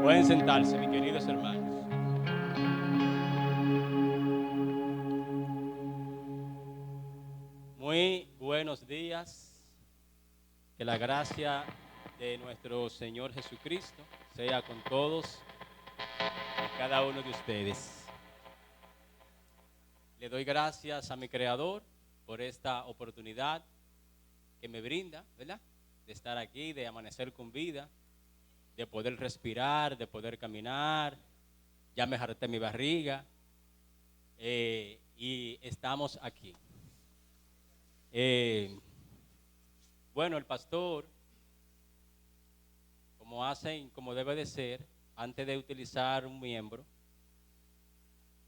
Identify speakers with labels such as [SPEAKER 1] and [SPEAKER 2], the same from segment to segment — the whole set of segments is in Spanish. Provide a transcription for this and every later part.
[SPEAKER 1] Pueden sentarse, mis queridos hermanos. Muy buenos días. Que la gracia de nuestro Señor Jesucristo sea con todos y cada uno de ustedes. Le doy gracias a mi Creador por esta oportunidad que me brinda, ¿verdad? De estar aquí, de amanecer con vida, de poder respirar, de poder caminar. Ya me harté mi barriga y estamos aquí. Bueno, el pastor, como debe de ser, antes de utilizar un miembro,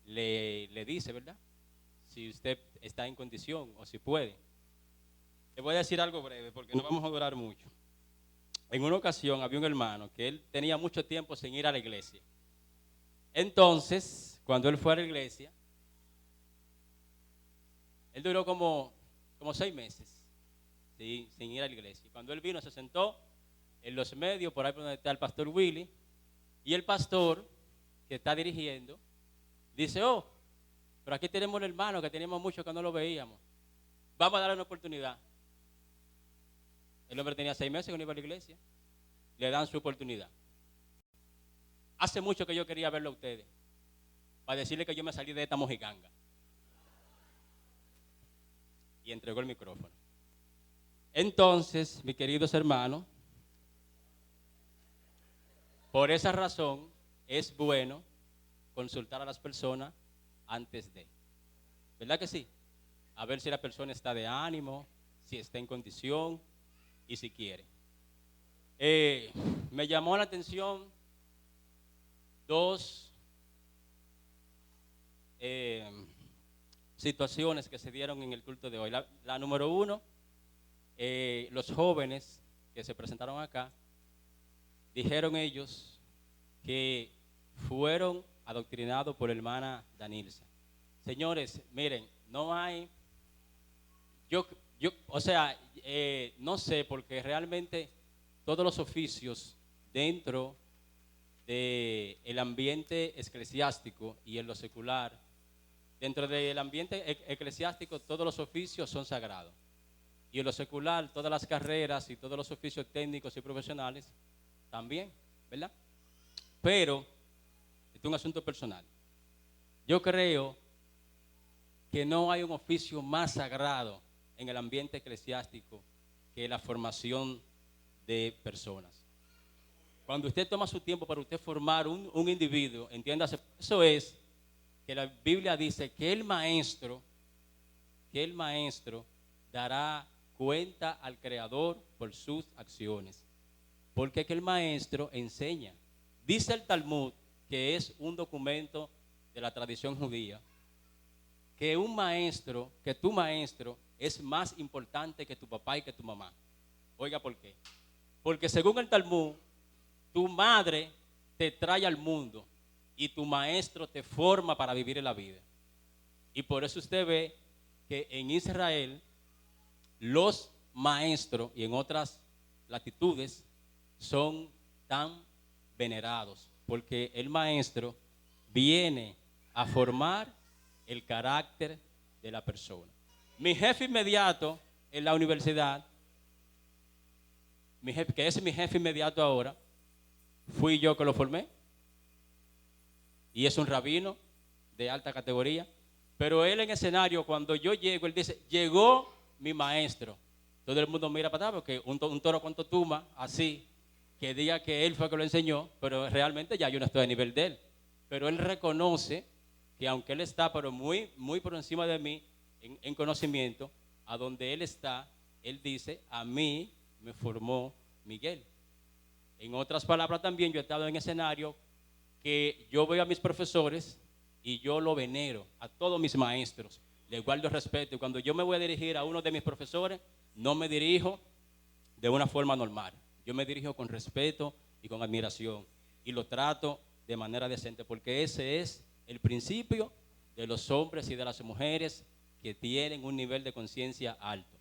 [SPEAKER 1] le dice, ¿verdad? Si usted está en condición o si puede. Le voy a decir algo breve porque no vamos a durar mucho. En una ocasión había un hermano que él tenía mucho tiempo sin ir a la iglesia. Entonces, cuando él fue a la iglesia, él duró como 6 meses sin ir a la iglesia. Cuando él vino, se sentó en los medios, por ahí por donde está el pastor Willy, y el pastor que está dirigiendo dice: oh, pero aquí tenemos un hermano que teníamos mucho que no lo veíamos. Vamos a darle una oportunidad. El hombre tenía 6 meses que no iba a la iglesia. Le dan su oportunidad. Hace mucho que yo quería verlo a ustedes, para decirle que yo me salí de esta mojiganga. Y entregó el micrófono. Entonces, mis queridos hermanos, por esa razón es bueno consultar a las personas antes de. ¿Verdad que sí? A ver si la persona está de ánimo, si está en condición y si quiere. Me llamó la atención dos situaciones que se dieron en el culto de hoy. La número uno, los jóvenes que se presentaron acá, dijeron ellos que fueron adoctrinados por la hermana Danilza. Señores, miren, no hay, no sé, porque realmente todos los oficios dentro del ambiente eclesiástico y en lo secular, dentro del ambiente eclesiástico todos los oficios son sagrados. Y en lo secular todas las carreras y todos los oficios técnicos y profesionales también, ¿verdad? Pero, esto es un asunto personal. Yo creo que no hay un oficio más sagrado en el ambiente eclesiástico que la formación de personas. Cuando usted toma su tiempo para usted formar un individuo, entiéndase, eso es que la Biblia dice que el maestro dará cuenta al Creador por sus acciones. Porque que el maestro enseña. Dice el Talmud, que es un documento de la tradición judía, que tu maestro es más importante que tu papá y que tu mamá. Oiga, ¿por qué? Porque según el Talmud, tu madre te trae al mundo y tu maestro te forma para vivir en la vida. Y por eso usted ve que en Israel los maestros y en otras latitudes son tan venerados, porque el maestro viene a formar el carácter de la persona. Mi jefe inmediato en la universidad, que es mi jefe inmediato ahora, fui yo que lo formé, y es un rabino de alta categoría, pero él en escenario, cuando yo llego, él dice: llegó mi maestro. Todo el mundo mira para atrás, porque un toro con totuma, así, que diga que él fue que lo enseñó, pero realmente ya yo no estoy a nivel de él. Pero él reconoce que aunque él está, pero muy, muy por encima de mí en conocimiento, a donde él está, él dice: a mí me formó Miguel. En otras palabras también, yo he estado en escenario que yo veo a mis profesores y yo lo venero, a todos mis maestros, les guardo respeto. Y cuando yo me voy a dirigir a uno de mis profesores, no me dirijo de una forma normal. Yo me dirijo con respeto y con admiración y lo trato de manera decente, porque ese es el principio de los hombres y de las mujeres que tienen un nivel de conciencia alto.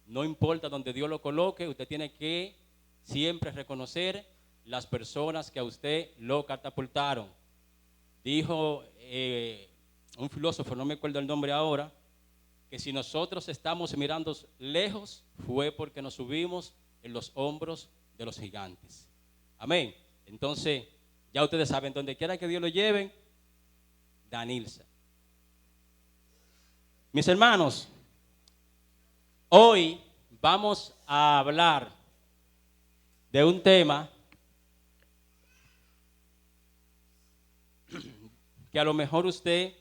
[SPEAKER 1] No importa donde Dios lo coloque, usted tiene que siempre reconocer las personas que a usted lo catapultaron. Dijo un filósofo, no me acuerdo el nombre ahora, que si nosotros estamos mirando lejos fue porque nos subimos en los hombros de los gigantes. Amén. Entonces, ya ustedes saben, donde quiera que Dios lo lleven, Danilza. Mis hermanos, hoy vamos a hablar de un tema que a lo mejor usted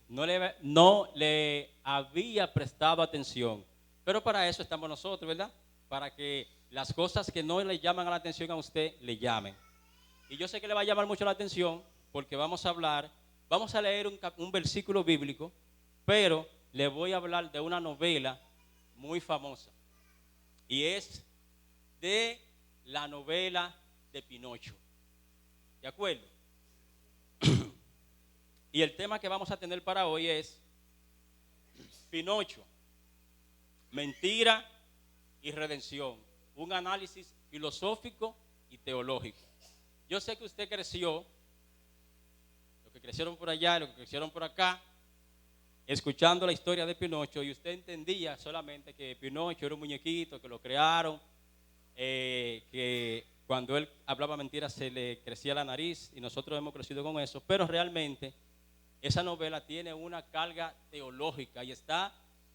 [SPEAKER 1] no le había prestado atención, pero para eso estamos nosotros, ¿verdad? Para que las cosas que no le llaman a la atención a usted, le llamen. Y yo sé que le va a llamar mucho la atención porque vamos a leer un versículo bíblico, pero le voy a hablar de una novela muy famosa. Y es de la novela de Pinocho. ¿De acuerdo? Y el tema que vamos a tener para hoy es Pinocho, mentira y redención. Un análisis filosófico y teológico. Yo sé que usted creció, los que crecieron por allá, los que crecieron por acá, escuchando la historia de Pinocho, y usted entendía solamente que Pinocho era un muñequito, que lo crearon, que cuando él hablaba mentiras se le crecía la nariz, y nosotros hemos crecido con eso, pero realmente esa novela tiene una carga teológica y está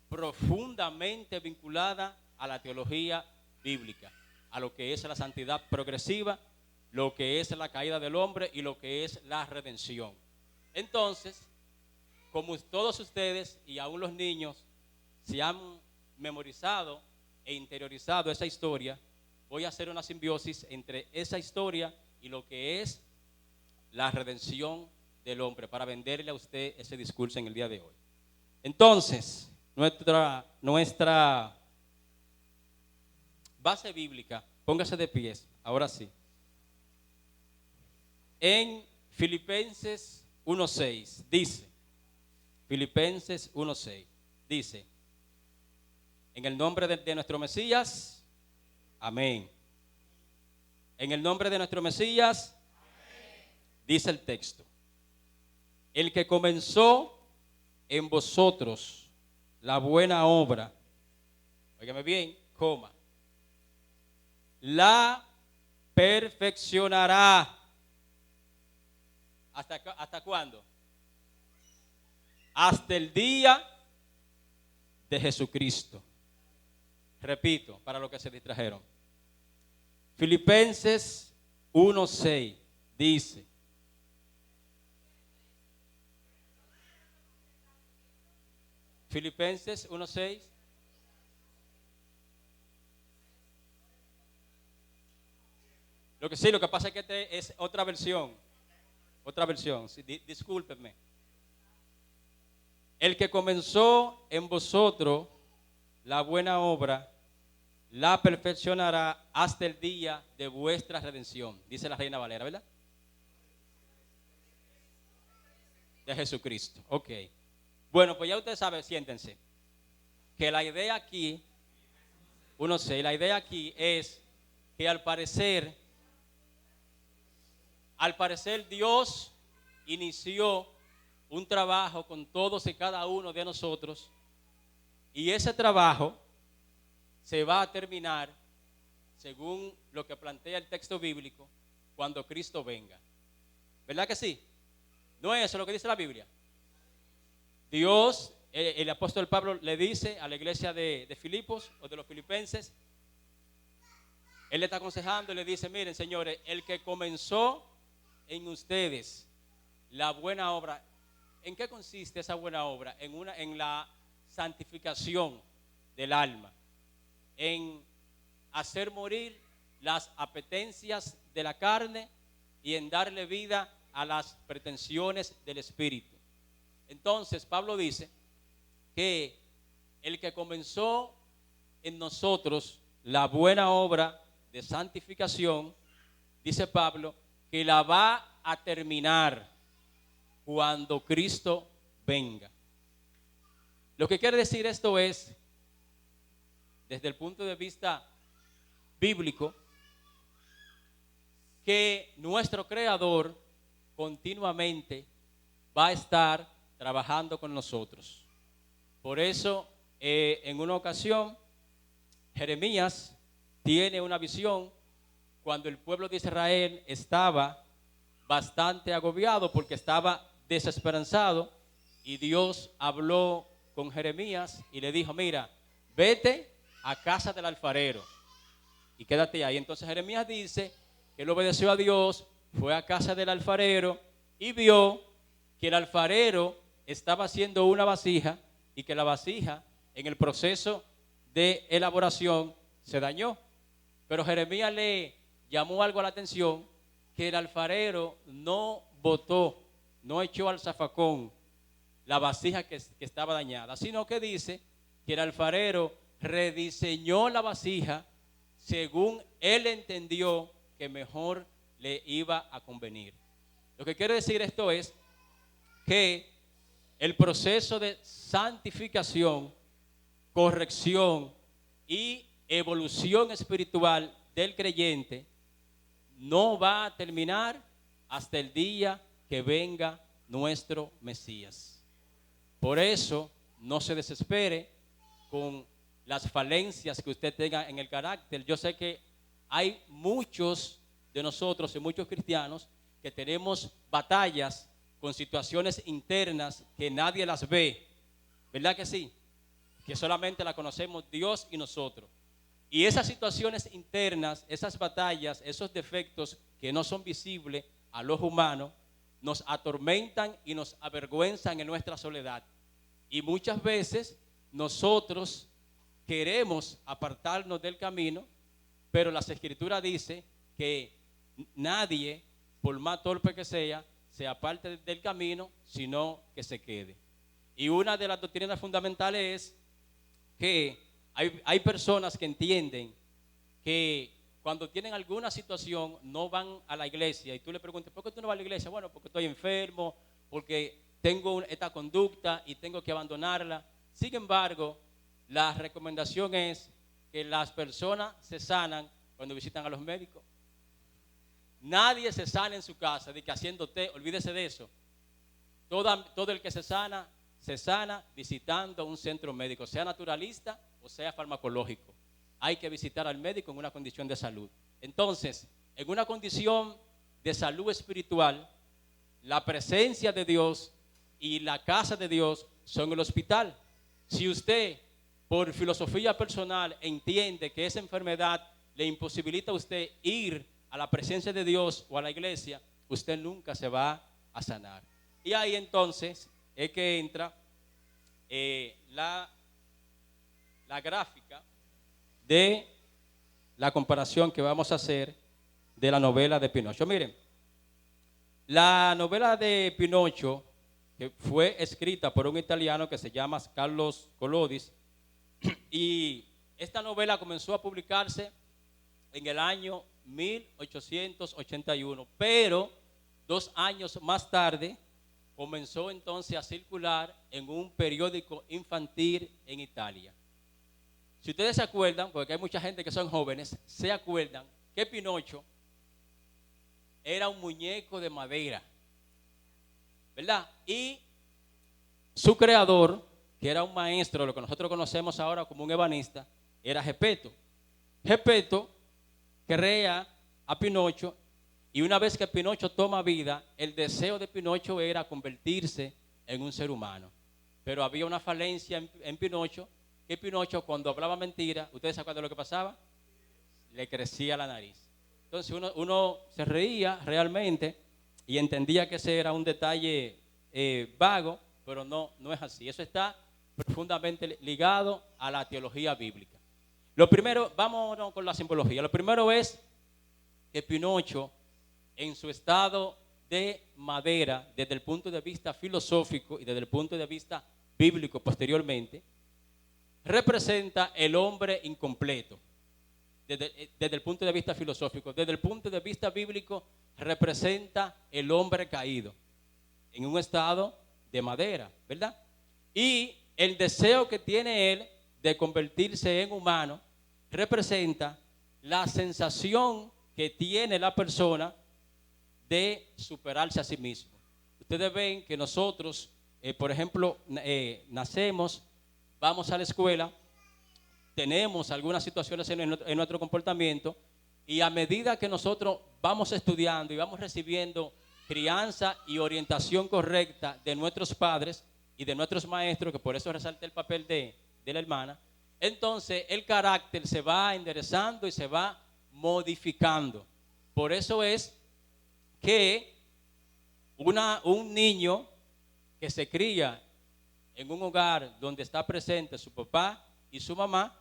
[SPEAKER 1] profundamente vinculada a la teología bíblica, a lo que es la santidad progresiva, lo que es la caída del hombre y lo que es la redención. Entonces, como todos ustedes y aún los niños se han memorizado e interiorizado esa historia, voy a hacer una simbiosis entre esa historia y lo que es la redención del hombre para venderle a usted ese discurso en el día de hoy. Entonces, nuestra base bíblica, póngase de pies, ahora sí. En Filipenses 1:6 dice, Filipenses 1:6 dice, en el nombre de nuestro Mesías, amén. En el nombre de nuestro Mesías, amén. Dice el texto, el que comenzó en vosotros la buena obra, óigame bien, coma, la perfeccionará. ¿Hasta cuándo? Hasta el día de Jesucristo. Repito, para los que se distrajeron. Filipenses 1:6 dice, Filipenses 1:6. Lo que pasa es que esta es otra versión. Sí, discúlpenme. El que comenzó en vosotros la buena obra, la perfeccionará hasta el día de vuestra redención. Dice la Reina Valera, ¿verdad? De Jesucristo. Ok. Bueno, pues ya ustedes saben, siéntense, que la idea aquí, la idea aquí es que al parecer Dios inició un trabajo con todos y cada uno de nosotros, y ese trabajo se va a terminar, según lo que plantea el texto bíblico, cuando Cristo venga. ¿Verdad que sí? ¿No es eso lo que dice la Biblia? Dios, el apóstol Pablo le dice a la iglesia de Filipos o de los filipenses, él le está aconsejando y le dice, miren señores, el que comenzó en ustedes la buena obra. ¿En qué consiste esa buena obra? En la santificación del alma, en hacer morir las apetencias de la carne y en darle vida a las pretensiones del espíritu. Entonces Pablo dice que el que comenzó en nosotros la buena obra de santificación, dice Pablo, que la va a terminar cuando Cristo venga. Lo que quiere decir esto es, desde el punto de vista bíblico que nuestro Creador continuamente va a estar trabajando con nosotros. Por eso, en una ocasión, Jeremías tiene una visión cuando el pueblo de Israel estaba bastante agobiado porque estaba desesperanzado, y Dios habló con Jeremías y le dijo: mira, vete a casa del alfarero y quédate ahí. Entonces Jeremías dice que él obedeció a Dios, fue a casa del alfarero y vio que el alfarero estaba haciendo una vasija y que la vasija en el proceso de elaboración se dañó. Pero Jeremías le llamó algo a la atención, que el alfarero no botó, no echó al zafacón la vasija que estaba dañada, sino que dice que el alfarero rediseñó la vasija según él entendió que mejor le iba a convenir. Lo que quiere decir esto es que el proceso de santificación, corrección y evolución espiritual del creyente no va a terminar hasta el día que venga nuestro Mesías. Por eso, no se desespere con las falencias que usted tenga en el carácter. Yo sé que hay muchos de nosotros y muchos cristianos que tenemos batallas con situaciones internas que nadie las ve. ¿Verdad que sí? Que solamente la conocemos Dios y nosotros. Y esas situaciones internas, esas batallas, esos defectos que no son visibles al ojo humano, nos atormentan y nos avergüenzan en nuestra soledad. Y muchas veces nosotros queremos apartarnos del camino, pero las Escrituras dicen que nadie, por más torpe que sea, se aparte del camino, sino que se quede. Y una de las doctrinas fundamentales es que hay personas que entienden que cuando tienen alguna situación no van a la iglesia, y tú le preguntas: ¿por qué tú no vas a la iglesia? Bueno, porque estoy enfermo, porque tengo esta conducta y tengo que abandonarla. Sin embargo, la recomendación es que las personas se sanan cuando visitan a los médicos. Nadie se sana en su casa de que haciendo té, olvídese de eso. Todo el que se sana visitando un centro médico, sea naturalista o sea farmacológico. Hay que visitar al médico en una condición de salud. Entonces, en una condición de salud espiritual, la presencia de Dios y la casa de Dios son el hospital. Si usted, por filosofía personal, entiende que esa enfermedad le imposibilita a usted ir a la presencia de Dios o a la iglesia, usted nunca se va a sanar. Y ahí entonces es que entra la gráfica de la comparación que vamos a hacer de la novela de Pinocho. Miren, la novela de Pinocho, que fue escrita por un italiano que se llama Carlos Collodi, y esta novela comenzó a publicarse en el año 1881, pero 2 años más tarde comenzó entonces a circular en un periódico infantil en Italia. Si ustedes se acuerdan, porque hay mucha gente que son jóvenes, se acuerdan que Pinocho era un muñeco de madera, ¿verdad? Y su creador, que era un maestro, lo que nosotros conocemos ahora como un ebanista, era Geppetto. Geppetto crea a Pinocho, y una vez que Pinocho toma vida, el deseo de Pinocho era convertirse en un ser humano. Pero había una falencia en Pinocho, que Pinocho, cuando hablaba mentira, ¿ustedes se acuerdan de lo que pasaba? Le crecía la nariz. Entonces uno se reía realmente y entendía que ese era un detalle vago, pero no es así. Eso está profundamente ligado a la teología bíblica. Lo primero, vámonos con la simbología. Lo primero es que Pinocho, en su estado de madera, desde el punto de vista filosófico y desde el punto de vista bíblico posteriormente, representa el hombre incompleto. Desde el punto de vista filosófico. Desde el punto de vista bíblico, representa el hombre caído en un estado de madera, ¿verdad? Y el deseo que tiene él de convertirse en humano representa la sensación que tiene la persona de superarse a sí mismo. Ustedes ven que nosotros, por ejemplo, nacemos, vamos a la escuela, tenemos algunas situaciones en nuestro comportamiento, y a medida que nosotros vamos estudiando y vamos recibiendo crianza y orientación correcta de nuestros padres y de nuestros maestros, que por eso resalta el papel de la hermana, entonces el carácter se va enderezando y se va modificando. Por eso es que un niño que se cría en un hogar donde está presente su papá y su mamá,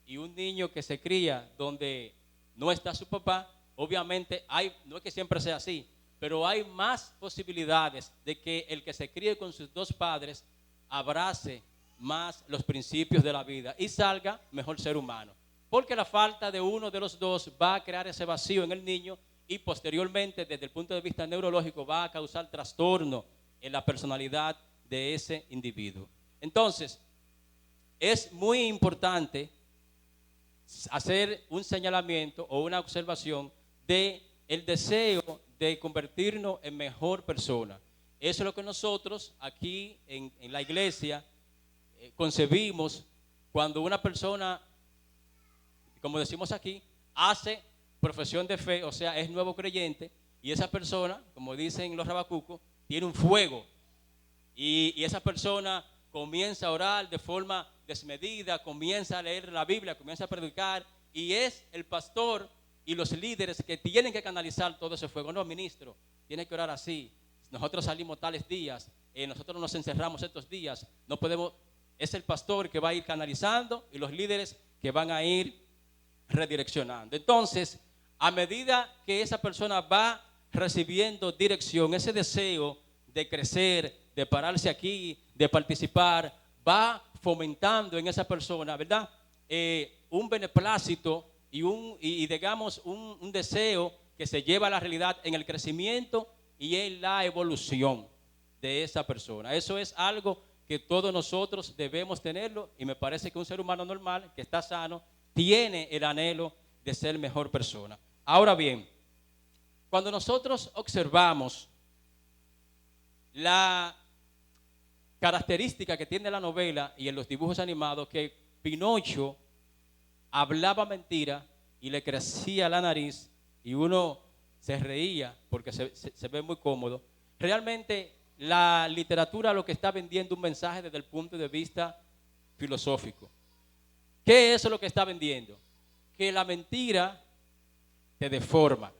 [SPEAKER 1] y un niño que se cría donde no está su papá, obviamente no es que siempre sea así, pero hay más posibilidades de que el que se críe con sus dos padres abrace más los principios de la vida y salga mejor ser humano. Porque la falta de uno de los dos va a crear ese vacío en el niño y posteriormente, desde el punto de vista neurológico, va a causar trastorno en la personalidad de ese individuo. Entonces, es muy importante hacer un señalamiento o una observación de el deseo de convertirnos en mejor persona. Eso es lo que nosotros aquí en la iglesia concebimos cuando una persona, como decimos aquí, hace profesión de fe, o sea, es nuevo creyente, y esa persona, como dicen los rabacucos, tiene un fuego, y esa persona comienza a orar de forma desmedida, comienza a leer la Biblia, comienza a predicar, y es el pastor y los líderes que tienen que canalizar todo ese fuego. No, ministro, tiene que orar así. Nosotros salimos tales días, nosotros nos encerramos estos días, no podemos. Es el pastor que va a ir canalizando y los líderes que van a ir redireccionando. Entonces, a medida que esa persona va recibiendo dirección, ese deseo de crecer, de pararse aquí, de participar, va fomentando en esa persona, ¿verdad? Un beneplácito y digamos un deseo que se lleva a la realidad en el crecimiento y en la evolución de esa persona. Eso es algo que todos nosotros debemos tenerlo, y me parece que un ser humano normal que está sano tiene el anhelo de ser mejor persona. Ahora bien, cuando nosotros observamos la característica que tiene la novela y en los dibujos animados, que Pinocho hablaba mentira y le crecía la nariz y uno se reía porque se ve muy cómodo, realmente la literatura lo que está vendiendo un mensaje desde el punto de vista filosófico. ¿Qué es lo que está vendiendo? Que la mentira te deforma.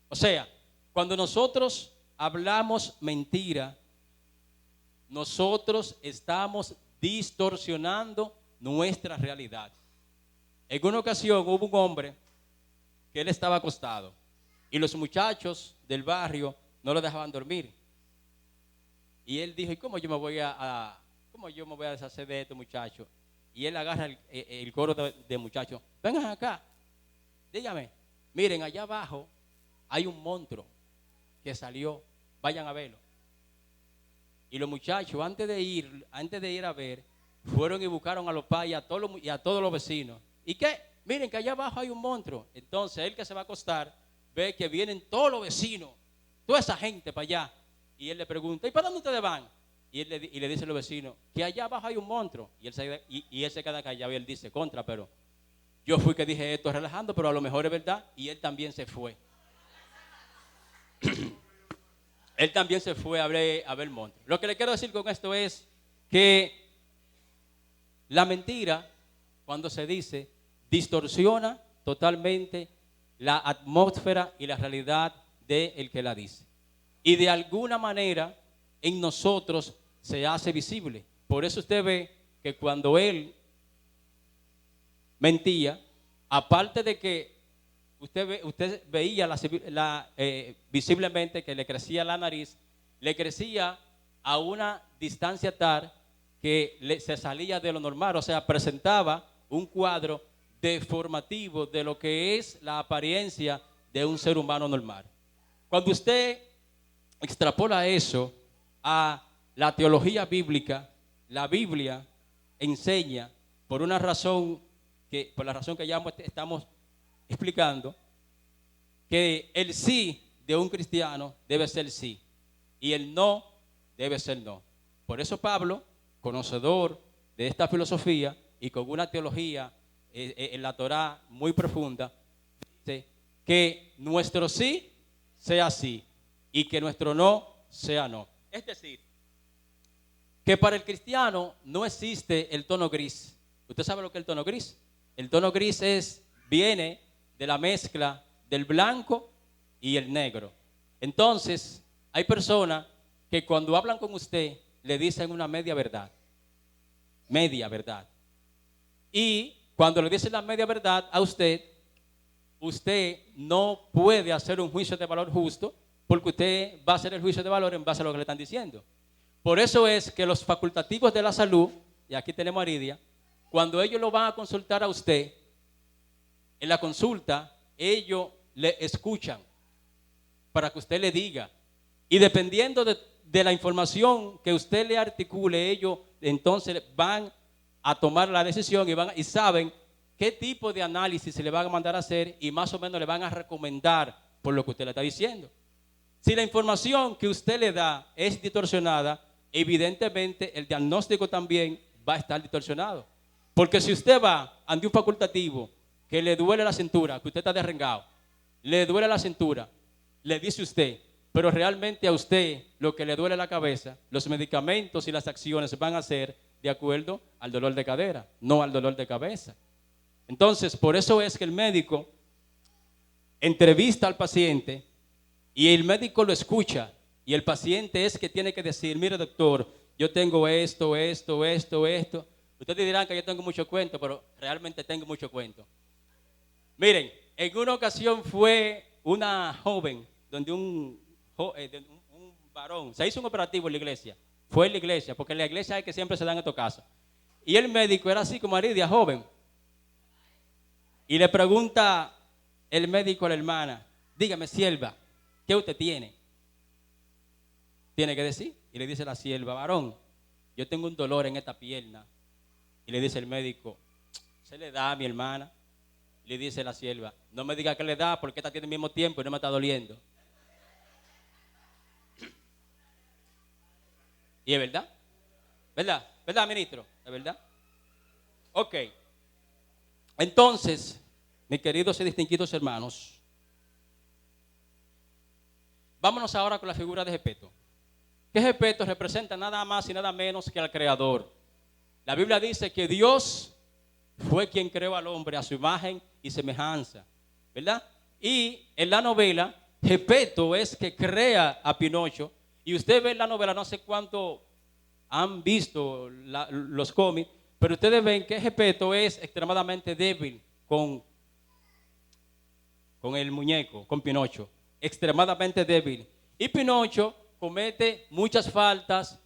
[SPEAKER 1] O sea, cuando nosotros hablamos mentira, nosotros estamos distorsionando nuestra realidad. En una ocasión hubo un hombre que él estaba acostado y los muchachos del barrio no lo dejaban dormir. Y él dijo, ¿y cómo yo me voy a deshacer de este muchacho? Y él agarra el coro de muchachos. Vengan acá, dígame, miren, allá abajo hay un monstruo que salió, vayan a verlo. Y los muchachos, antes de ir a ver, fueron y buscaron a los padres y a todos los vecinos. ¿Y qué? Miren que allá abajo hay un monstruo. Entonces él que se va a acostar ve que vienen todos los vecinos, toda esa gente para allá. Y él le pregunta, ¿y para dónde ustedes van? Y le dice a los vecinos que allá abajo hay un monstruo. Y él se queda callado y él dice, contra, pero yo fui que dije esto relajando, pero a lo mejor es verdad. Y él también se fue. Él también se fue a ver el monstruo. Lo que le quiero decir con esto es que la mentira, cuando se dice, distorsiona totalmente la atmósfera y la realidad del que la dice. Y de alguna manera en nosotros se hace visible. Por eso usted ve que cuando él mentía, aparte de que usted veía visiblemente que le crecía la nariz, le crecía a una distancia tal que se salía de lo normal, o sea, presentaba un cuadro deformativo de lo que es la apariencia de un ser humano normal. Cuando usted extrapola eso a la teología bíblica, la Biblia enseña por la razón que ya estamos explicando que el sí de un cristiano debe ser sí y el no debe ser no. Por eso Pablo, conocedor de esta filosofía y con una teología en la Torá muy profunda, dice que nuestro sí sea sí y que nuestro no sea no. Es decir, que para el cristiano no existe el tono gris. ¿Usted sabe lo que es el tono gris? El tono gris viene de la mezcla del blanco y el negro. Entonces, hay personas que cuando hablan con usted le dicen una media verdad. Media verdad. Y cuando le dicen la media verdad a usted, usted no puede hacer un juicio de valor justo porque usted va a hacer el juicio de valor en base a lo que le están diciendo. Por eso es que los facultativos de la salud, y aquí tenemos a Aridia, cuando ellos lo van a consultar a usted, en la consulta, ellos le escuchan para que usted le diga. Y dependiendo de la información que usted le articule, ellos entonces van a tomar la decisión y saben qué tipo de análisis se le van a mandar a hacer y más o menos le van a recomendar por lo que usted le está diciendo. Si la información que usted le da es distorsionada, evidentemente el diagnóstico también va a estar distorsionado. Porque si usted va ante un facultativo que le duele la cintura, que usted está derrengado, le duele la cintura, le dice usted, pero realmente a usted lo que le duele la cabeza, los medicamentos y las acciones van a ser de acuerdo al dolor de cadera, no al dolor de cabeza. Entonces, por eso es que el médico entrevista al paciente y el médico lo escucha y el paciente es que tiene que decir, mire doctor, yo tengo esto. Ustedes dirán que yo tengo mucho cuento, pero realmente tengo mucho cuento. Miren, en una ocasión fue una joven donde un varón, se hizo un operativo en la iglesia, fue en la iglesia, porque en la iglesia es que siempre se dan estos casos. Y el médico era así como Aridia, joven. Y le pregunta el médico a la hermana, dígame sierva, ¿qué usted tiene? Tiene que decir. Y le dice la sierva, varón, yo tengo un dolor en esta pierna. Y le dice el médico, ¿se le da a mi hermana? Y le dice la sierva, no me diga que le da porque esta tiene el mismo tiempo y no me está doliendo. Y es verdad. ¿Verdad? ¿Verdad, ministro? ¿Es verdad? Ok. Entonces, mis queridos y distinguidos hermanos, vámonos ahora con la figura de Gepeto. Que Gepeto representa nada más y nada menos que al Creador. La Biblia dice que Dios fue quien creó al hombre a su imagen y semejanza, ¿verdad? Y en la novela, Gepeto es que crea a Pinocho. Y usted ve en la novela, no sé cuánto han visto los cómics, pero ustedes ven que Gepeto es extremadamente débil con el muñeco, con Pinocho. Extremadamente débil. Y Pinocho comete muchas faltas.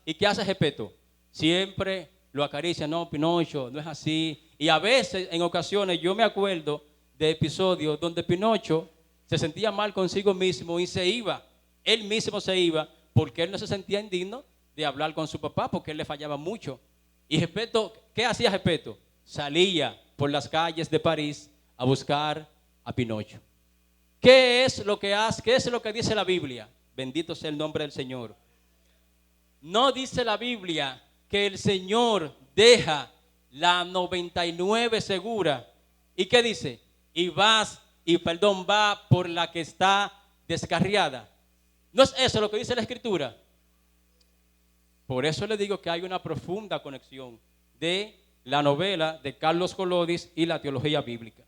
[SPEAKER 1] ¿Y qué hace Gepeto? Siempre lo acaricia, no, Pinocho, no es así. Y a veces, en ocasiones, yo me acuerdo de episodios donde Pinocho se sentía mal consigo mismo y se iba. Él mismo se iba porque él no se sentía indigno de hablar con su papá porque él le fallaba mucho. Y Gepeto, ¿qué hacía Gepeto? Salía por las calles de París a buscar a Pinocho. ¿Qué es lo que hace? ¿Qué es lo que dice la Biblia? Bendito sea el nombre del Señor. No dice la Biblia que el Señor deja la 99 segura. ¿Y qué dice? Va por la que está descarriada. ¿No es eso lo que dice la Escritura? Por eso le digo que hay una profunda conexión de la novela de Carlos Collodi y la teología bíblica.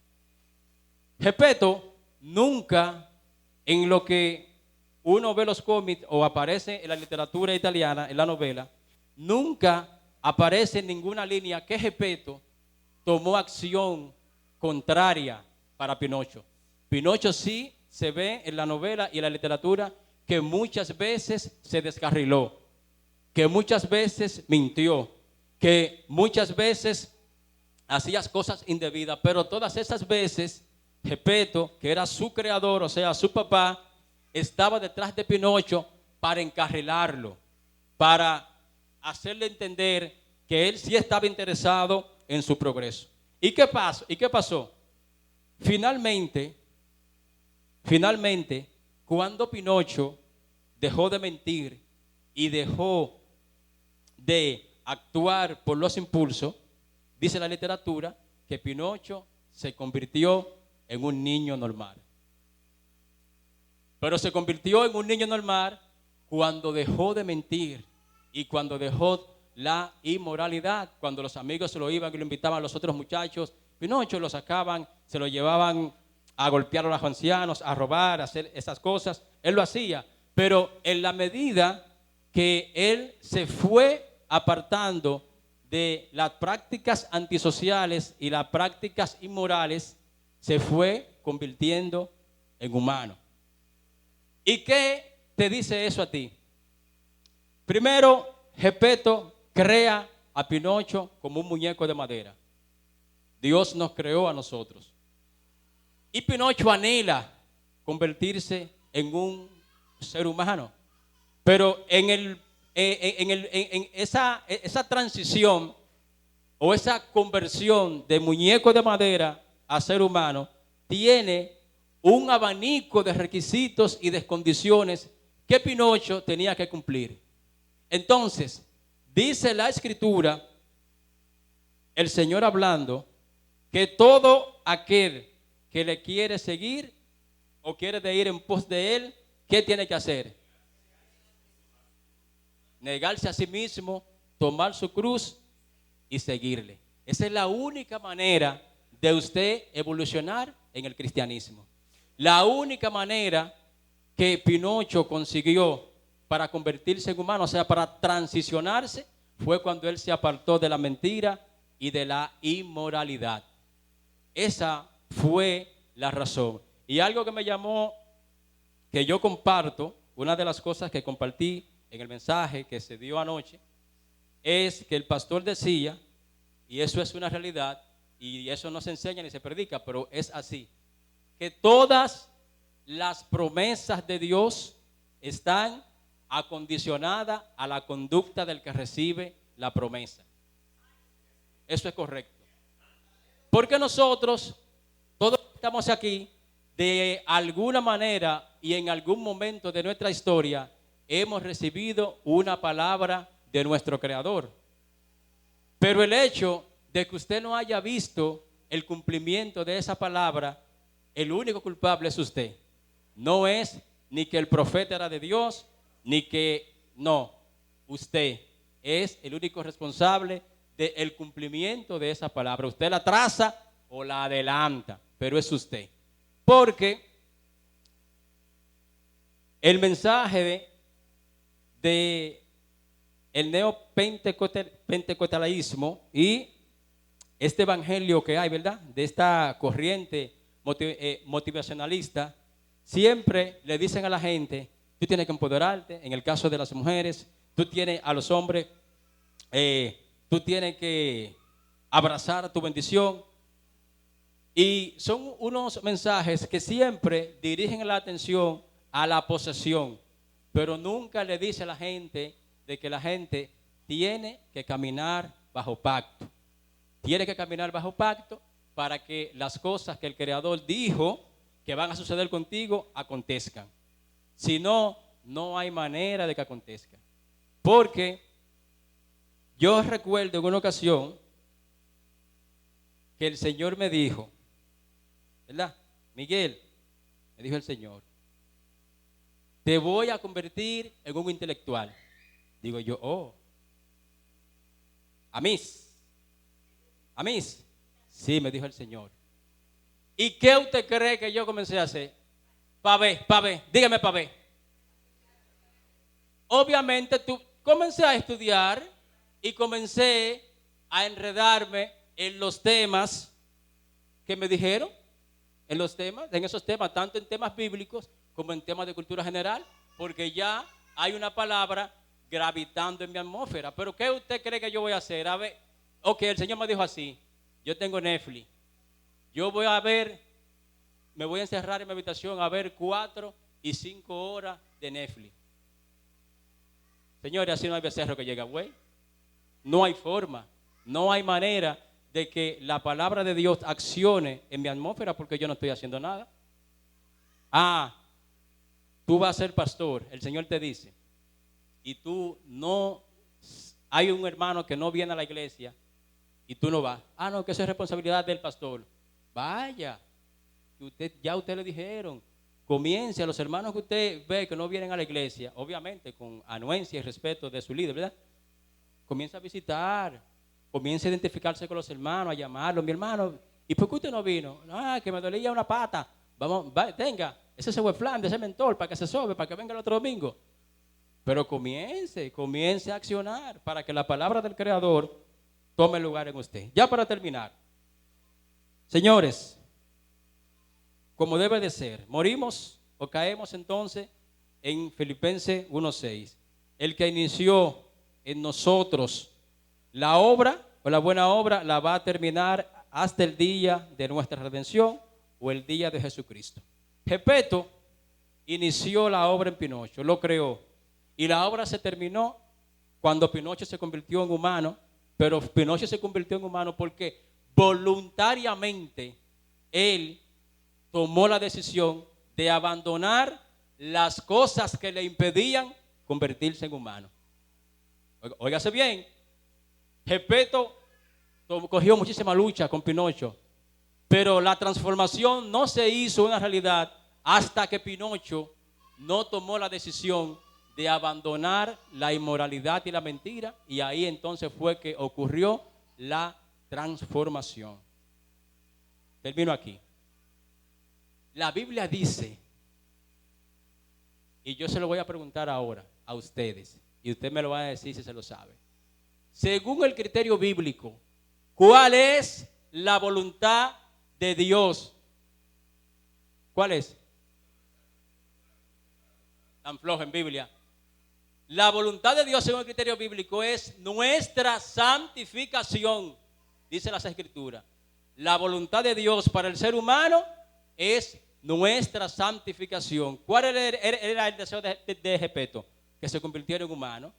[SPEAKER 1] Gepeto nunca, en lo que uno ve los cómics o aparece en la literatura italiana, en la novela, nunca aparece en ninguna línea que Gepeto tomó acción contraria para Pinocho. Pinocho sí se ve en la novela y en la literatura que muchas veces se descarriló, que muchas veces mintió, que muchas veces hacía cosas indebidas, pero todas esas veces Gepeto, que era su creador, o sea, su papá, estaba detrás de Pinocho para encarrilarlo, para hacerle entender que él sí estaba interesado en su progreso. ¿Y qué pasó? finalmente, cuando Pinocho dejó de mentir y dejó de actuar por los impulsos, dice la literatura que Pinocho se convirtió en un niño normal. Pero se convirtió en un niño normal cuando dejó de mentir y cuando dejó la inmoralidad. Cuando los amigos se lo iban y lo invitaban a los otros muchachos, Pinocho lo sacaban, se lo llevaban a golpear a los ancianos, a robar, a hacer esas cosas. Él lo hacía, pero en la medida que él se fue apartando de las prácticas antisociales y las prácticas inmorales, se fue convirtiendo en humano. ¿Y qué te dice eso a ti? Primero, Gepetto crea a Pinocho como un muñeco de madera. Dios nos creó a nosotros. Y Pinocho anhela convertirse en un ser humano. Pero en esa transición o esa conversión de muñeco de madera a ser humano tiene un abanico de requisitos y de condiciones que Pinocho tenía que cumplir. Entonces, dice la Escritura, el Señor hablando, que todo aquel que le quiere seguir o quiere de ir en pos de él, ¿qué tiene que hacer? Negarse a sí mismo, tomar su cruz y seguirle. Esa es la única manera de usted evolucionar en el cristianismo. La única manera que Pinocho consiguió para convertirse en humano, o sea, para transicionarse, fue cuando él se apartó de la mentira y de la inmoralidad. Esa fue la razón. Y algo que me llamó, que yo comparto, una de las cosas que compartí en el mensaje que se dio anoche, es que el pastor decía, y eso es una realidad, y eso no se enseña ni se predica, pero es así, que todas las promesas de Dios están acondicionadas a la conducta del que recibe la promesa. Eso es correcto. Porque nosotros, todos estamos aquí, de alguna manera y en algún momento de nuestra historia, hemos recibido una palabra de nuestro Creador. Pero el hecho de que usted no haya visto el cumplimiento de esa palabra, el único culpable es usted. No es ni que el profeta era de Dios, ni que no. Usted es el único responsable del cumplimiento de esa palabra. Usted la atrasa o la adelanta, pero es usted. Porque el mensaje de el neopentecostalismo y este evangelio que hay, ¿verdad? De esta corriente motivacionalista, siempre le dicen a la gente, tú tienes que empoderarte. En el caso de las mujeres, tú tienes a los hombres, tú tienes que abrazar tu bendición. Y son unos mensajes que siempre dirigen la atención a la posesión, pero nunca le dice a la gente de que la gente tiene que caminar bajo pacto. Tiene que caminar bajo pacto para que las cosas que el Creador dijo que van a suceder contigo acontezcan. Si no, no hay manera de que acontezcan. Porque yo recuerdo en una ocasión que el Señor me dijo, ¿verdad? Miguel, me dijo el Señor, te voy a convertir en un intelectual. Digo yo, oh, a mis. Sí, me dijo el Señor. ¿Y qué usted cree que yo comencé a hacer? Pa' ver, dígame pa' ver. Obviamente comencé a estudiar y comencé a enredarme en los temas que me dijeron, en esos temas, tanto en temas bíblicos como en temas de cultura general, porque ya hay una palabra gravitando en mi atmósfera. Pero ¿qué usted cree que yo voy a hacer? A ver, ok, el Señor me dijo así, yo tengo Netflix, yo voy a ver, me voy a encerrar en mi habitación a ver 4 y 5 horas de Netflix. Señores, así no hay becerro que llegue, güey. No hay forma, no hay manera de que la palabra de Dios accione en mi atmósfera porque yo no estoy haciendo nada. Ah, tú vas a ser pastor, el Señor te dice, y tú no, hay un hermano que no viene a la iglesia y tú no vas. Ah, no, que eso es responsabilidad del pastor. Vaya, que ya usted le dijeron, comience a los hermanos que usted ve que no vienen a la iglesia, obviamente con anuencia y respeto de su líder, ¿verdad? Comienza a visitar, comienza a identificarse con los hermanos, a llamarlos, mi hermano, ¿y por qué usted no vino? Ah, que me dolía una pata. Vamos, tenga, ese flan de ese mentor para que se sobe, para que venga el otro domingo. Pero comience a accionar para que la palabra del Creador tome lugar en usted. Ya para terminar, señores, como debe de ser, morimos o caemos entonces en Filipenses 1:6. El que inició en nosotros la obra o la buena obra la va a terminar hasta el día de nuestra redención o el día de Jesucristo. Gepeto inició la obra en Pinocho, lo creó, y la obra se terminó cuando Pinocho se convirtió en humano, pero Pinocho se convirtió en humano porque voluntariamente él tomó la decisión de abandonar las cosas que le impedían convertirse en humano. Óigase bien, Gepeto cogió muchísima lucha con Pinocho, pero la transformación no se hizo una realidad hasta que Pinocho no tomó la decisión de abandonar la inmoralidad y la mentira, y ahí entonces fue que ocurrió la transformación. Termino aquí. La Biblia dice, y yo se lo voy a preguntar ahora a ustedes, y usted me lo va a decir si se lo sabe. Según el criterio bíblico, ¿cuál es la voluntad de Dios? ¿Cuál es? Tan flojo en Biblia. La voluntad de Dios según el criterio bíblico es nuestra santificación, dice las Escrituras. La voluntad de Dios para el ser humano es nuestra santificación. ¿Cuál era el deseo de Gepeto? Que se convirtiera en humano.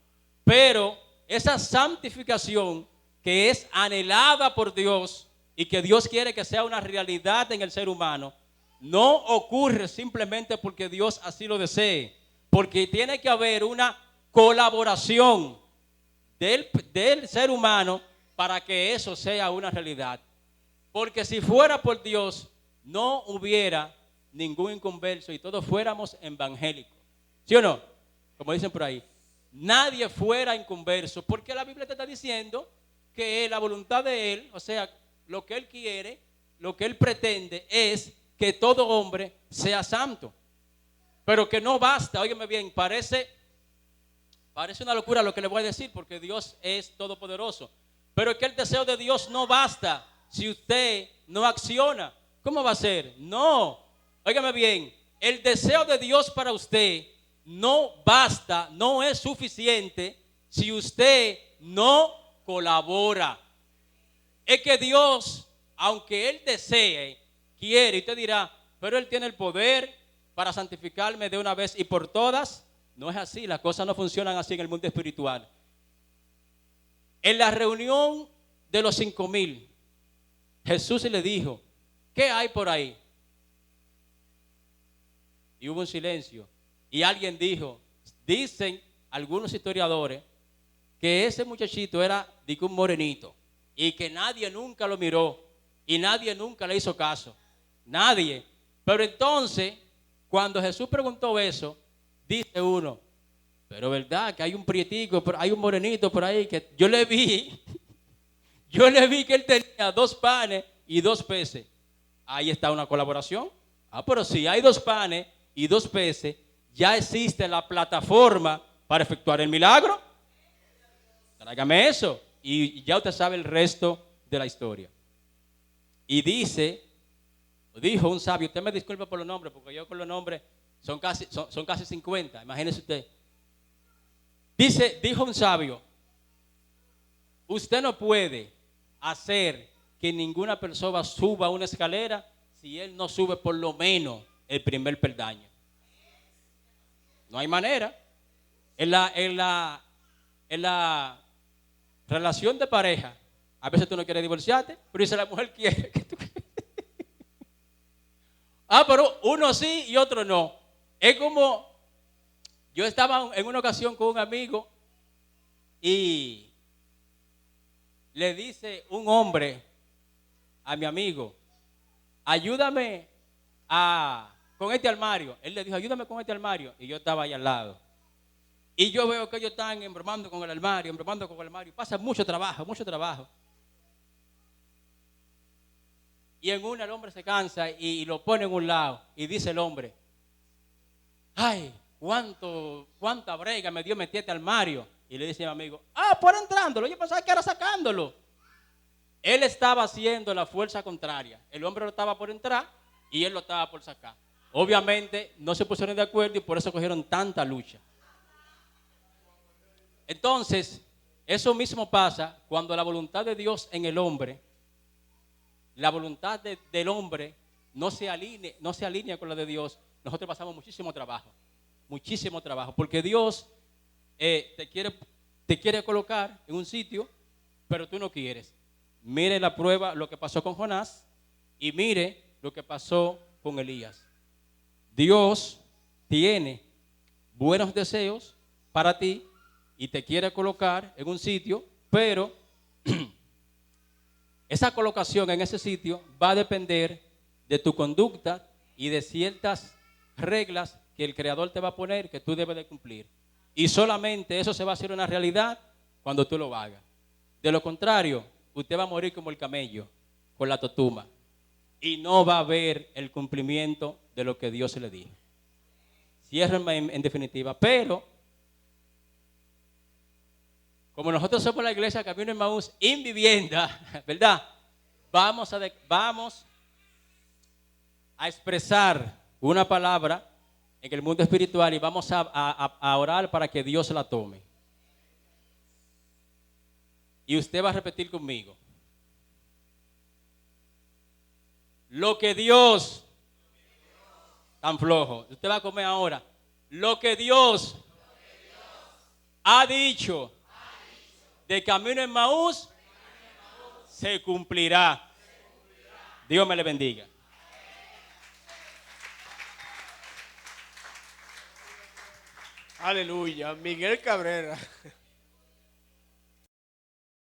[SPEAKER 1] Pero esa santificación que es anhelada por Dios y que Dios quiere que sea una realidad en el ser humano, no ocurre simplemente porque Dios así lo desee, porque tiene que haber una colaboración del ser humano para que eso sea una realidad. Porque si fuera por Dios, no hubiera ningún inconverso y todos fuéramos evangélicos. ¿Sí o no? Como dicen por ahí, nadie fuera inconverso, porque la Biblia te está diciendo que la voluntad de Él, o sea, lo que Él quiere, lo que Él pretende es que todo hombre sea santo. Pero que no basta, óigame bien, parece una locura lo que le voy a decir, porque Dios es todopoderoso. Pero es que el deseo de Dios no basta si usted no acciona. ¿Cómo va a ser? No, óigame bien, el deseo de Dios para usted no basta, no es suficiente si usted no colabora. Es que Dios, aunque Él desee, quiere, y usted dirá, pero Él tiene el poder para santificarme de una vez y por todas. No es así, las cosas no funcionan así en el mundo espiritual. En la reunión de los 5,000, Jesús le dijo, ¿qué hay por ahí? Y hubo un silencio. Y alguien dijo, dicen algunos historiadores que ese muchachito era un morenito y que nadie nunca lo miró y nadie nunca le hizo caso. Nadie. Pero entonces, cuando Jesús preguntó eso, dice uno, pero verdad que hay un prietico, hay un morenito por ahí que yo le vi que él tenía 2 panes y 2 peces. Ahí está una colaboración. Pero si hay 2 panes y 2 peces, ya existe la plataforma para efectuar el milagro. Tráigame eso y ya usted sabe el resto de la historia. Y dijo un sabio, usted me disculpa por los nombres, porque yo con los nombres son casi 50, imagínese usted. Dijo un sabio, usted no puede hacer que ninguna persona suba una escalera si él no sube por lo menos el primer peldaño. No hay manera. En la relación de pareja, A veces tú no quieres divorciarte, pero dice la mujer quiere que tú... pero uno sí y otro no. Es como, yo estaba en una ocasión con un amigo y le dice un hombre a mi amigo, ayúdame con este armario. Él le dijo, ayúdame con este armario. Y yo estaba ahí al lado. Y yo veo que ellos están embromando con el armario, embromando con el armario. Pasa mucho trabajo, mucho trabajo. Y en una el hombre se cansa y lo pone en un lado. Y dice el hombre, ay, cuánta brega me dio meter este armario. Y le dice a mi amigo, por entrándolo, yo pensaba que era sacándolo. Él estaba haciendo la fuerza contraria. El hombre lo estaba por entrar y él lo estaba por sacar. Obviamente no se pusieron de acuerdo y por eso cogieron tanta lucha. Entonces, eso mismo pasa cuando la voluntad de Dios en el hombre, la voluntad del hombre no se alinea con la de Dios. Nosotros pasamos muchísimo trabajo, porque Dios te quiere colocar en un sitio, pero tú no quieres. Mire la prueba, lo que pasó con Jonás, y mire lo que pasó con Elías. Dios tiene buenos deseos para ti y te quiere colocar en un sitio, pero esa colocación en ese sitio va a depender de tu conducta y de ciertas reglas que el Creador te va a poner que tú debes de cumplir. Y solamente eso se va a hacer una realidad cuando tú lo hagas. De lo contrario, usted va a morir como el camello, con la totuma. Y no va a haber el cumplimiento de lo que Dios le dijo. Ciérrenme en definitiva. Pero, como nosotros somos la iglesia Camino Emmaús en vivienda, ¿verdad? Vamos a expresar una palabra en el mundo espiritual y vamos a orar para que Dios la tome. Y usted va a repetir conmigo. Lo que Dios, tan flojo, usted va a comer ahora. Lo que Dios ha dicho de Camino Emmaús se cumplirá. Dios me le bendiga.
[SPEAKER 2] Aleluya, Miguel Cabrera.